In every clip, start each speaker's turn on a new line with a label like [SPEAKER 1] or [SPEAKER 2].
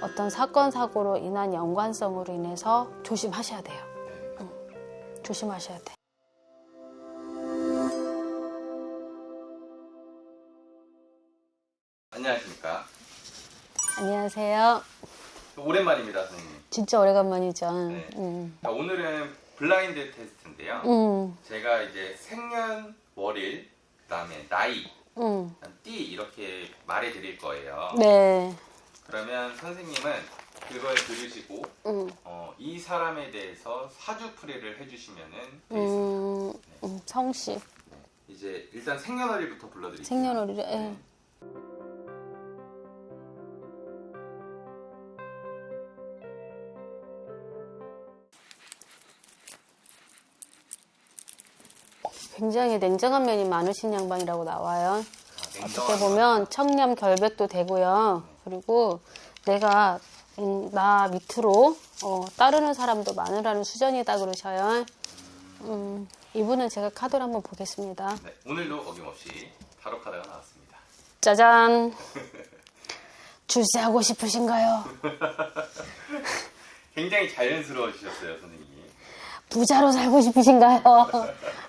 [SPEAKER 1] 어떤 사건, 사고로 인한 연관성으로 인해서 조심하셔야 돼요. 조심하셔야 돼.
[SPEAKER 2] 안녕하십니까.
[SPEAKER 1] 안녕하세요.
[SPEAKER 2] 오랜만입니다, 선생님.
[SPEAKER 1] 진짜 오래간만이죠.
[SPEAKER 2] 네. 자, 오늘은 블라인드 테스트인데요. 제가 이제 생년, 월일, 그다음에 나이, 띠 이렇게 말해드릴 거예요.
[SPEAKER 1] 네.
[SPEAKER 2] 그러면 선생님은 그걸 들으시고 이 사람에 대해서 사주풀이를 해주시면은 되겠습니다.
[SPEAKER 1] 성씨.
[SPEAKER 2] 네. 이제 일단 생년월일부터 불러드릴게요.
[SPEAKER 1] 생년월일에.
[SPEAKER 2] 네.
[SPEAKER 1] 굉장히 냉정한 면이 많으신 양반이라고 나와요. 어떻게 보면
[SPEAKER 2] 냉정한
[SPEAKER 1] 청렴 결백도 되고요. 그리고 내가 나 밑으로 따르는 사람도 많으라는 수전이다 그러셔요. 이분은 제가 카드를 한번 보겠습니다.
[SPEAKER 2] 네, 오늘도 어김없이 타로 카드가 나왔습니다.
[SPEAKER 1] 짜잔. 출세하고 싶으신가요?
[SPEAKER 2] 굉장히 자연스러워지셨어요, 선생님.
[SPEAKER 1] 부자로 살고 싶으신가요?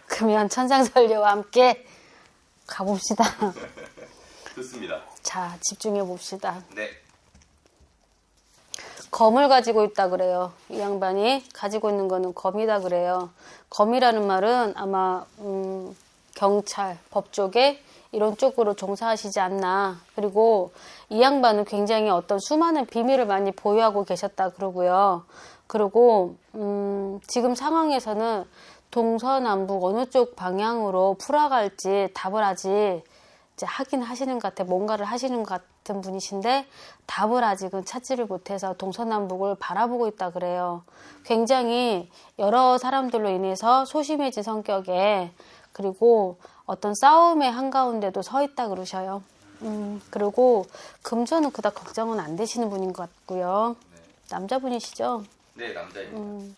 [SPEAKER 1] 그러면 천상설녀와 함께 가봅시다.
[SPEAKER 2] 좋습니다.
[SPEAKER 1] 자, 집중해 봅시다.
[SPEAKER 2] 네.
[SPEAKER 1] 검을 가지고 있다 그래요. 이 양반이 가지고 있는 거는 검이다 그래요. 검이라는 말은 아마 경찰, 법 쪽에 이런 쪽으로 종사하시지 않나. 그리고 이 양반은 굉장히 어떤 수많은 비밀을 많이 보유하고 계셨다 그러고요. 그리고 지금 상황에서는 동서남북 어느 쪽 방향으로 풀어갈지 답을 아직 이제 하긴 하시는 것 같아. 뭔가를 하시는 것 같은 분이신데 답을 아직은 찾지를 못해서 동서남북을 바라보고 있다 그래요. 굉장히 여러 사람들로 인해서 소심해진 성격에 그리고 어떤 싸움의 한가운데도 서 있다 그러셔요. 그리고 금전은 그닥 걱정은 안 되시는 분인 것 같고요.
[SPEAKER 2] 네.
[SPEAKER 1] 남자분이시죠?
[SPEAKER 2] 네, 남자입니다.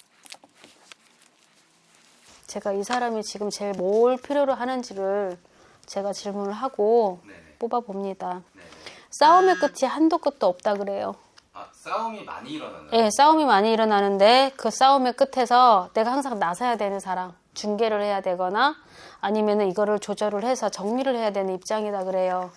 [SPEAKER 1] 제가 이 사람이 지금 제일 뭘 필요로 하는지를 제가 질문을 하고
[SPEAKER 2] 네네.
[SPEAKER 1] 뽑아봅니다.
[SPEAKER 2] 네.
[SPEAKER 1] 싸움의 끝이 한도 끝도 없다 그래요.
[SPEAKER 2] 아, 싸움이 많이 일어나나요?
[SPEAKER 1] 네, 싸움이 많이 일어나는데 그 싸움의 끝에서 내가 항상 나서야 되는 사람, 중개를 해야 되거나 아니면은 이거를 조절을 해서 정리를 해야 되는 입장이다 그래요.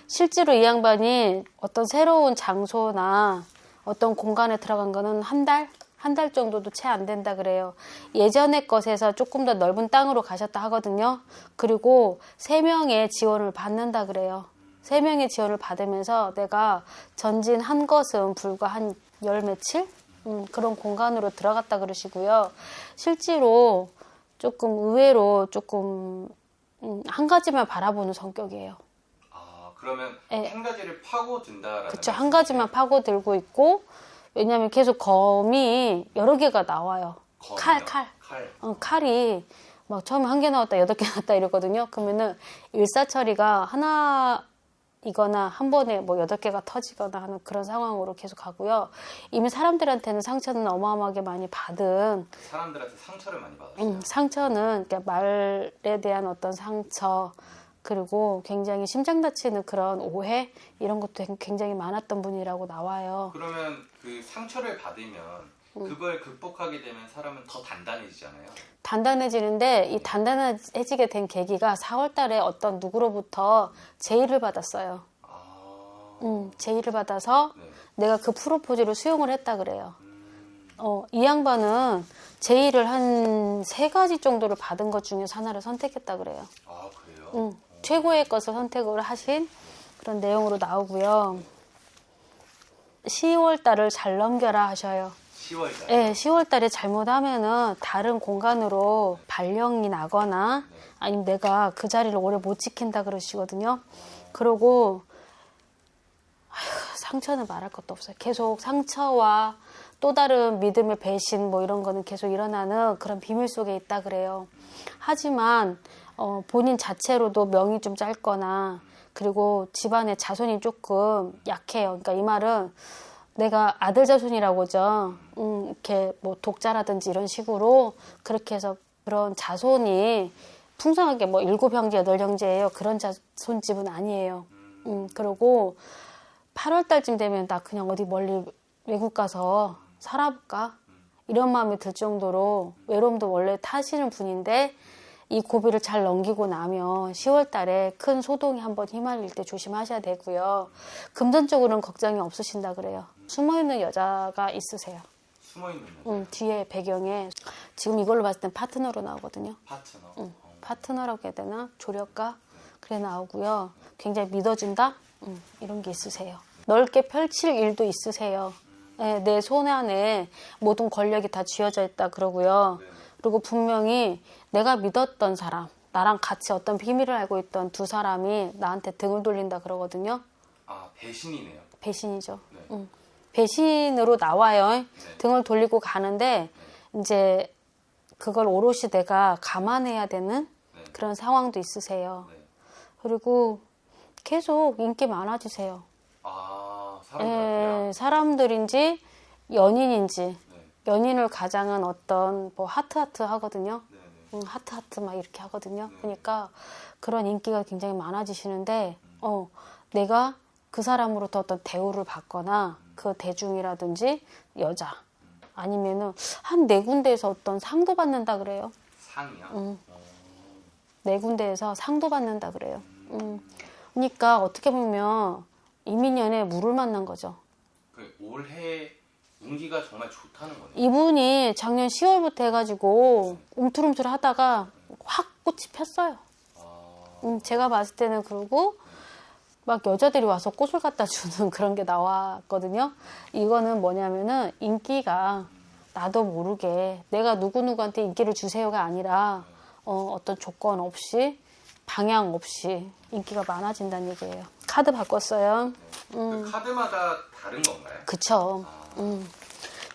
[SPEAKER 1] 실제로 이 양반이 어떤 새로운 장소나 어떤 공간에 들어간 거는 한 달 정도도 채 안 된다 그래요. 예전의 것에서 조금 더 넓은 땅으로 가셨다 하거든요. 그리고 3명의 지원을 받는다 그래요. 3명의 지원을 받으면서 내가 전진한 것은 불과 한 열 며칠? 그런 공간으로 들어갔다 그러시고요. 실제로 조금 의외로 조금 한 가지만 바라보는 성격이에요.
[SPEAKER 2] 아, 그러면
[SPEAKER 1] 네.
[SPEAKER 2] 한 가지를 파고든다라는
[SPEAKER 1] 그쵸. 한 가지만 파고들고 있고 왜냐면 계속 검이 여러 개가 나와요.
[SPEAKER 2] 검이요?
[SPEAKER 1] 칼.
[SPEAKER 2] 칼.
[SPEAKER 1] 칼이 막 처음에 1개 나왔다 8개 나왔다 이러거든요. 그러면은 일사처리가 하나이거나 한 번에 뭐 8개가 터지거나 하는 그런 상황으로 계속 가고요. 이미 사람들한테는 상처는 어마어마하게 많이 받은
[SPEAKER 2] 사람들한테 상처를 많이 받았어요.
[SPEAKER 1] 상처는 그러니까 말에 대한 어떤 상처 그리고 굉장히 심장 다치는 그런 오해 이런 것도 굉장히 많았던 분이라고 나와요.
[SPEAKER 2] 그러면 그 상처를 받으면 그걸 극복하게 되면 사람은 더 단단해지잖아요.
[SPEAKER 1] 단단해지는데 이 단단해지게 된 계기가 4월 달에 어떤 누구로부터 제의를 받았어요.
[SPEAKER 2] 아.
[SPEAKER 1] 제의를 받아서
[SPEAKER 2] 네.
[SPEAKER 1] 내가 그 프로포즈를 수용을 했다 그래요. 이 양반은 제의를 한 3가지 정도를 받은 것 중에서 하나를 선택했다 그래요.
[SPEAKER 2] 아, 그래요?
[SPEAKER 1] 최고의 것을 선택을 하신 그런 내용으로 나오고요. 10월 달을 잘 넘겨라 하셔요.
[SPEAKER 2] 10월 달.
[SPEAKER 1] 네, 10월 달에 잘못하면은 다른 공간으로 발령이 나거나 아니면 내가 그 자리를 오래 못 지킨다 그러시거든요. 그러고 상처는 말할 것도 없어요. 계속 상처와 또 다른 믿음의 배신 뭐 이런 거는 계속 일어나는 그런 비밀 속에 있다 그래요. 하지만 본인 자체로도 명이 좀 짧거나 그리고 집안의 자손이 조금 약해요. 그러니까 이 말은 내가 아들 자손이라고죠. 이렇게 뭐 독자라든지 이런 식으로 그렇게 해서 그런 자손이 풍성하게 뭐 7형제, 8형제예요. 그런 자손집은 아니에요. 그리고 8월 달쯤 되면 나 그냥 어디 멀리 외국 가서 살아볼까? 이런 마음이 들 정도로 외로움도 원래 타시는 분인데 이 고비를 잘 넘기고 나면 10월 달에 큰 소동이 한번 휘말릴 때 조심하셔야 되고요. 금전적으로는 걱정이 없으신다 그래요. 숨어있는 여자가 있으세요.
[SPEAKER 2] 숨어있는 여자.
[SPEAKER 1] 뒤에 배경에 지금 이걸로 봤을 땐 파트너로 나오거든요.
[SPEAKER 2] 파트너.
[SPEAKER 1] 파트너라고 해야 되나? 조력가? 그래 나오고요. 굉장히 믿어준다? 이런 게 있으세요. 넓게 펼칠 일도 있으세요. 네, 내 손 안에 모든 권력이 다 쥐어져 있다 그러고요.
[SPEAKER 2] 네.
[SPEAKER 1] 그리고 분명히 내가 믿었던 사람, 나랑 같이 어떤 비밀을 알고 있던 두 사람이 나한테 등을 돌린다 그러거든요.
[SPEAKER 2] 아, 배신이네요.
[SPEAKER 1] 배신이죠.
[SPEAKER 2] 네.
[SPEAKER 1] 배신으로 나와요.
[SPEAKER 2] 네.
[SPEAKER 1] 등을 돌리고 가는데 이제 그걸 오롯이 내가 감안해야 되는
[SPEAKER 2] 네.
[SPEAKER 1] 그런 상황도 있으세요.
[SPEAKER 2] 네.
[SPEAKER 1] 그리고 계속 인기 많아지세요.
[SPEAKER 2] 아, 사람들한테요?
[SPEAKER 1] 사람들인지 연인인지
[SPEAKER 2] 네.
[SPEAKER 1] 연인을 가장한 어떤 뭐 하트 하거든요.
[SPEAKER 2] 네. 네.
[SPEAKER 1] 하트 막 이렇게 하거든요.
[SPEAKER 2] 네.
[SPEAKER 1] 그러니까 그런 인기가 굉장히 많아지시는데 내가 그 사람으로부터 어떤 대우를 받거나 그 대중이라든지 여자 아니면은 한 네 군데에서 어떤 상도 받는다 그래요.
[SPEAKER 2] 상이요?
[SPEAKER 1] 네 군데에서 상도 받는다 그래요. 그러니까 어떻게 보면 이민년에 물을 만난 거죠.
[SPEAKER 2] 그 올해 운기가 정말 좋다는 거네요.
[SPEAKER 1] 이분이 작년 10월부터 해가지고 움틀움틀 하다가 확 꽃이 폈어요.
[SPEAKER 2] 아,
[SPEAKER 1] 제가 봤을 때는 그러고 막 여자들이 와서 꽃을 갖다 주는 그런 게 나왔거든요. 이거는 뭐냐면은 인기가 나도 모르게 내가 누구누구한테 인기를 주세요가 아니라 어떤 조건 없이 방향 없이 인기가 많아진다는 얘기예요. 카드 바꿨어요.
[SPEAKER 2] 그 카드마다 다른 건가요?
[SPEAKER 1] 그쵸.
[SPEAKER 2] 아,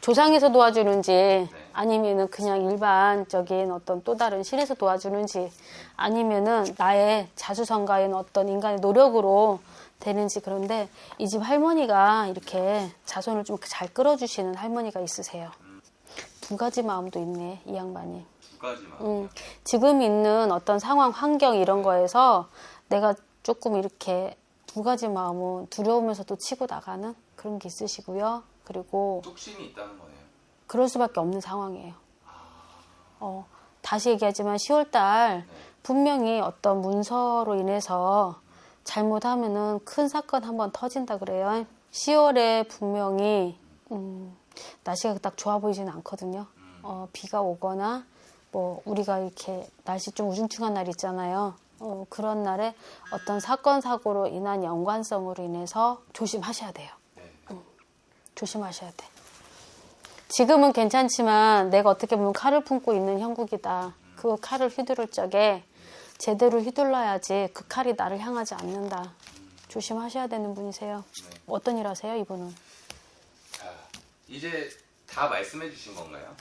[SPEAKER 1] 조상에서 도와주는지 아니면은 그냥 일반적인 어떤 또 다른 신에서 도와주는지 아니면은 나의 자수성가인 어떤 인간의 노력으로 되는지. 그런데 이 집 할머니가 이렇게 자손을 좀 잘 끌어주시는 할머니가 있으세요. 두 가지 마음도 있네, 이 양반이.
[SPEAKER 2] 두 가지 마음이요?
[SPEAKER 1] 지금 있는 어떤 상황, 환경 이런 거에서 내가 조금 이렇게 두 가지 마음은 두려우면서도 치고 나가는 그런 게 있으시고요. 그리고
[SPEAKER 2] 뚝심이 있다는 거네요.
[SPEAKER 1] 그럴 수밖에 없는 상황이에요. 다시 얘기하지만 10월달 분명히 어떤 문서로 인해서 잘못하면은 큰 사건 한번 터진다 그래요. 10월에 분명히 날씨가 딱 좋아 보이지는 않거든요. 비가 오거나 뭐 우리가 이렇게 날씨 좀 우중충한 날 있잖아요. 그런 날에 어떤 사건 사고로 인한 연관성으로 인해서 조심하셔야 돼요. 조심하셔야 돼. 지금은 괜찮지만 내가 어떻게 보면 칼을 품고 있는 형국이다. 그 칼을 휘두를 적에 제대로 휘둘러야지 그 칼이 나를 향하지 않는다. 조심하셔야 되는 분이세요. 어떤 일 하세요, 이분은?
[SPEAKER 2] 자, 이제 다 말씀해 주신 건가요?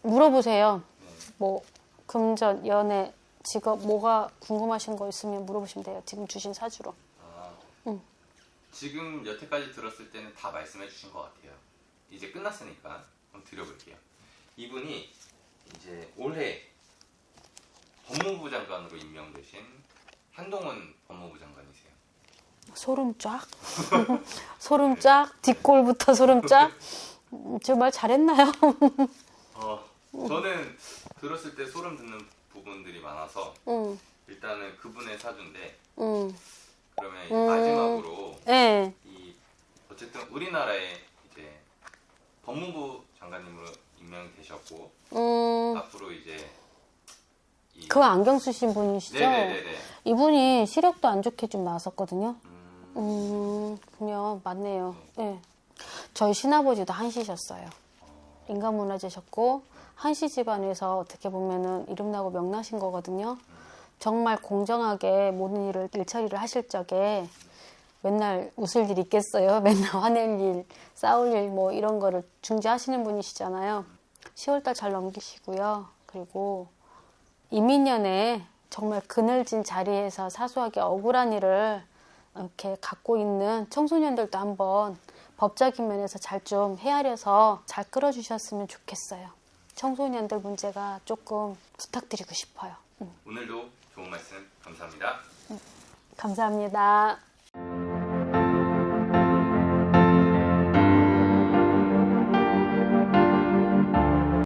[SPEAKER 1] 물어보세요. 뭐 금전, 연애, 직업 뭐가 궁금하신 거 있으면 물어보시면 돼요. 지금 주신 사주로.
[SPEAKER 2] 지금 여태까지 들었을 때는 다 말씀해 주신 것 같아요. 이제 끝났으니까 한번 드려볼게요. 이분이 이제 올해 법무부 장관으로 임명되신 한동훈 법무부 장관이세요.
[SPEAKER 1] 소름 쫙. 소름 쫙. 뒷골부터 소름 쫙. 저 말 잘했나요?
[SPEAKER 2] 저는 들었을 때 소름 돋는 부분들이 많아서 일단은 그분의 사주인데 그러면 이제 마지막으로
[SPEAKER 1] 네.
[SPEAKER 2] 이 어쨌든 우리나라의 이제 법무부 장관님으로 임명이 되셨고 앞으로 이제
[SPEAKER 1] 그 안경 쓰신 분이시죠?
[SPEAKER 2] 네네네네.
[SPEAKER 1] 이분이 시력도 안 좋게 좀 나왔었거든요. 그러면 맞네요. 네. 저희 신아버지도 한시셨어요. 인간문화재셨고 한시 집안에서 어떻게 보면은 이름나고 명나신 거거든요. 정말 공정하게 모든 일을 일처리를 하실 적에 맨날 웃을 일 있겠어요. 맨날 화낼 일, 싸울 일 뭐 이런 거를 중재하시는 분이시잖아요. 10월달 잘 넘기시고요. 그리고 이민년에 정말 그늘진 자리에서 사소하게 억울한 일을 이렇게 갖고 있는 청소년들도 한번 법적인 면에서 잘 좀 헤아려서 잘 끌어주셨으면 좋겠어요. 청소년들 문제가 조금 부탁드리고 싶어요.
[SPEAKER 2] 오늘도 좋은 말씀 감사합니다.
[SPEAKER 1] 감사합니다.